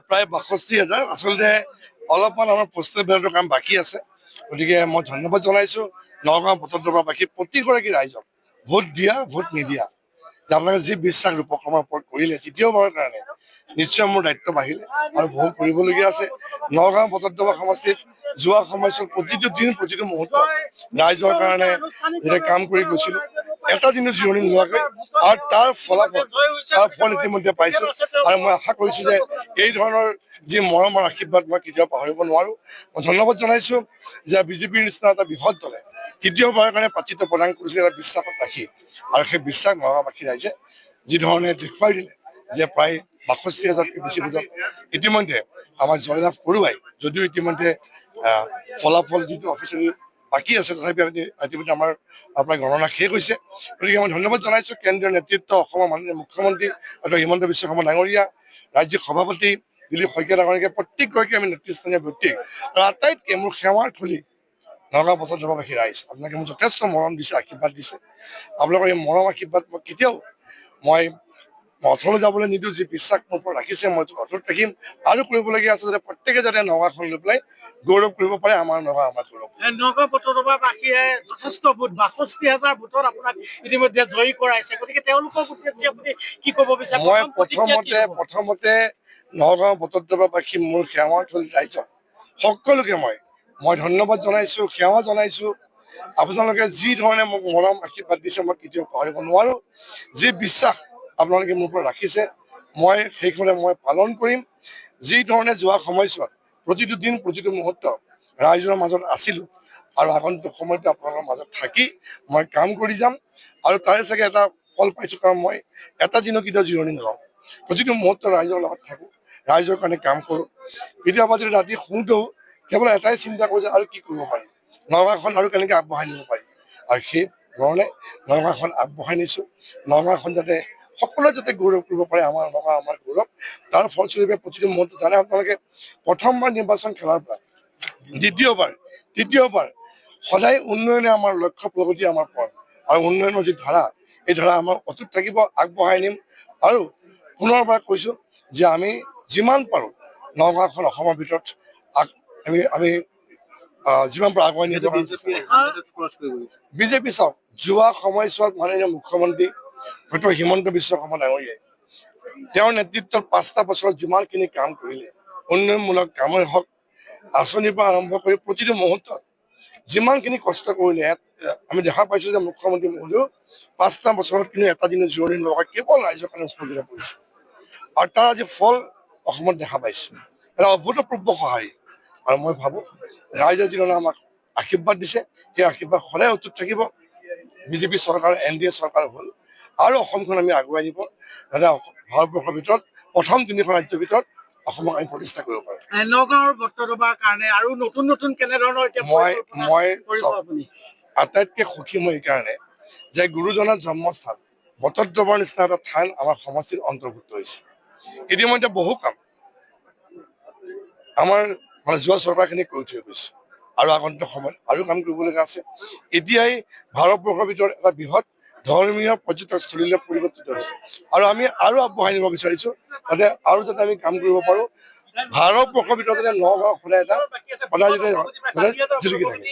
প্ৰায় ৬২,০০০ আচলতে অলপমান আমাৰ পোষ্টেল বেলটৰ কাম বাকী আছে গতিকে মই ধন্যবাদ জনাইছো নগাঁও ভোটৰবাসী প্ৰতিগৰাকী ৰাইজক ভোট দিয়া ভোট নিদিয়া আপোনালোকে যি বিশ্বাস ৰূপকৰ্মাৰ ওপৰত কৰিলে তৃতীয়বাৰৰ কাৰণে নিশ্চয় মোৰ দায়িত্ব বাঢ়িলে আৰু বহু কৰিবলগীয়া আছে নগাঁও ভোটৰদবা সমষ্টিত যোৱা সময়ছোৱাত প্ৰতিটো দিন প্ৰতিটো মুহূৰ্ত ৰাইজৰ কাৰণে যেতিয়া কাম কৰি গৈছিলো এটা দিনো জিৰণি নোলোৱাকৈ আৰু তাৰ ফল ইতিমধ্যে পাইছো আৰু মই আশা কৰিছো যে এই ধৰণৰ যি মৰম আৰু আশীৰ্বাদ মই কেতিয়াও পাহৰিব নোৱাৰো মই ধন্যবাদ জনাইছো যে বিজেপিৰ নিচিনা এটা বৃহৎ দলে তৃতীয়বাৰৰ কাৰণে প্ৰাৰ্থিত্ব প্ৰদান কৰিছে এটা বিশ্বাসত ৰাখি আৰু সেই বিশ্বাস নগাঁওবাসী ৰাইজে যি ধৰণে দেখুৱাই দিলে যে প্ৰায় ৬২,০০০তকৈ বেছি ভোটত ইতিমধ্যে আমাৰ জয়লাভ কৰোৱাই যদিও ইতিমধ্যে ফলাফল যিটো অফিচিয়েলি বাকী আছে তথাপি ইতিমধ্যে আমাৰ আপোনাৰ গণনা শেষ হৈছে গতিকে মই ধন্যবাদ জনাইছো কেন্দ্ৰীয় নেতৃত্ব অসমৰ মাননীয় মুখ্যমন্ত্ৰী ডক্টৰ হিমন্ত বিশ্ব শৰ্মা ডাঙৰীয়া ৰাজ্যিক সভাপতি দিলীপ শইকীয়া ডাঙৰীয়াকে প্ৰত্যেকগৰাকী আমি নেতৃস্থানীয় ব্যক্তি আৰু আটাইতকৈ মোৰ সেৱাৰ থলী নগাঁও ভোটৰদবাসী ৰাইজ আপোনালোকে মোক যথেষ্ট মৰম দিছে আশীৰ্বাদ দিছে আপোনালোকৰ এই মৰম আশীৰ্বাদ মই কেতিয়াও মই অথলে যাবলৈ নিদিওঁ যি বিশ্বাস মোৰ ওপৰত ৰাখিছে মই অটুট ৰাখিম আৰু কৰিবলগীয়া আছে যাতে প্ৰত্যেকে যাতে নগাঁওখন লৈ পেলাই গৌৰৱ কৰিব পাৰে আমাৰ নগাঁও আমাৰ গৌৰৱ নগাঁও ভোটৰবাসীয়ে যথেষ্ট ভোট ৬২,০০০ ভোটত আপোনাক ইতিমধ্যে জয়ী কৰাইছে গতিকে তেওঁলোকক উদ্দেশ্যি আপুনি কি ক'ব বিচাৰে মই প্ৰথমতে নগাঁও ভোটৰদবাসী মোৰ সেৱাৰ থলী ৰাইজক সকলোকে মই ধন্যবাদ জনাইছো সেৱা জনাইছো আপোনালোকে যি ধৰণে মোক মৰম আশীৰ্বাদ দিছে মই কেতিয়াও পাহৰিব নোৱাৰো যি বিশ্বাস আপোনালোকে মোৰ ওপৰত ৰাখিছে মই সেইখনে মই পালন কৰিম যি ধৰণে যোৱা সময়ছোৱাত প্ৰতিটো দিন প্ৰতিটো মুহূৰ্ত ৰাইজৰ মাজত আছিলো আৰু আগন্তুক সময়তো আপোনালোকৰ মাজত থাকি মই কাম কৰি যাম আৰু তাৰে চাগে এটা ফল পাইছো কাৰণ মই এটা দিনো কেতিয়াও জিৰণি নলওঁ প্ৰতিটো মুহূৰ্ত ৰাইজৰ লগত থাকো ৰাইজৰ কাৰণে কাম কৰো কেতিয়াবা যদি ৰাতি শুওঁতেও কেৱল এটাই চিন্তা কৰো যে আৰু কি কৰিব পাৰি নগাঁওখন আৰু কেনেকৈ আগবঢ়াই নিব পাৰি আৰু সেই ধৰণে নগাঁওখন আগবঢ়াই নিছো নগাঁওখন যাতে সকলোৱে যাতে গৌৰৱ কৰিব পাৰে আমাৰ নগাঁও আমাৰ গৌৰৱ তাৰ ফলস্বৰূপে প্ৰতিটো মুহূৰ্ত জানে আপোনালোকে প্ৰথমবাৰ নিৰ্বাচন খেলাৰ পৰা তৃতীয়বাৰ সদায় উন্নয়নে আমাৰ লক্ষ্য প্ৰগতি আমাৰ পথ আৰু উন্নয়নৰ যি ধাৰা এই ধাৰা আমাৰ অটুট থাকিব আগবঢ়াই নিম আৰু পুনৰবাৰ কৈছো যে আমি যিমান পাৰো নগাঁওখন অসমৰ ভিতৰত আমি যিমান পাৰো আগুৱাই নিব বিজেপি চাওক যোৱা সময়ছোৱাত মাননীয় মুখ্যমন্ত্ৰী ডক্টৰ হিমন্ত বিশ্ব শৰ্মা ডাঙৰীয়াই তেওঁৰ নেতৃত্বত ৫টা বছৰত যিমানখিনি কাম কৰিলে উন্নয়নমূলক কামেই হওক আঁচনিৰ পৰা আৰম্ভ কৰি প্ৰতিটো মুহূৰ্তত যিমানখিনি কষ্ট কৰিলে আমি দেখা পাইছো যে মুখ্যমন্ত্ৰী মহোদয় ৫টা বছৰত কিন্তু এটা দিনো জিৰণি নলগাই কেৱল ৰাইজৰ কাৰণে উৎসৰ্গিত কৰিছে আৰু তাৰ আজি ফল অসমত দেখা পাইছো এটা অভূতপূৰ্ব সঁহাৰি আৰু মই ভাবো ৰাইজে যিধৰণে আমাক আশীৰ্বাদ দিছে সেই আশীৰ্বাদ সদায় অটুট থাকিব বিজেপি চৰকাৰ NDA চৰকাৰ হ'ল আৰু অসমখন আমি আগুৱাই নিব যাতে ভাৰতবৰ্ষৰ ভিতৰত প্ৰথম ৩খন ৰাজ্যৰ ভিতৰত অসমক আমি প্ৰতিষ্ঠা কৰিব পাৰোঁ নগাঁৱৰ ভোটৰদবাৰ কাৰণে আৰু নতুন কেনেধৰণৰ মই আটাইতকৈ সুখী মই এইকাৰণে যে গুৰুজনাৰ জন্মস্থান ভোটৰদবাৰ নিচিনা এটা স্থান আমাৰ সমষ্টিত অন্তৰ্ভুক্ত হৈছে ইতিমধ্যে বহু কাম আমাৰ যোৱা চৰকাৰখিনি কৰি থৈ গৈছে আৰু আগন্তুক সময়ত আৰু কাম কৰিবলগীয়া আছে এতিয়াই ভাৰতবৰ্ষৰ ভিতৰত এটা বৃহৎ ধৰ্মীয় পৰ্যটনস্থলীলৈ পৰিৱৰ্তিত হৈছে আৰু আমি আৰু আগবঢ়াই নিব বিচাৰিছো যাতে আৰু যাতে আমি কাম কৰিব পাৰো ভাৰতবৰ্ষৰ ভিতৰত যাতে নগাঁও সদায় যাতে জিলিকি থাকে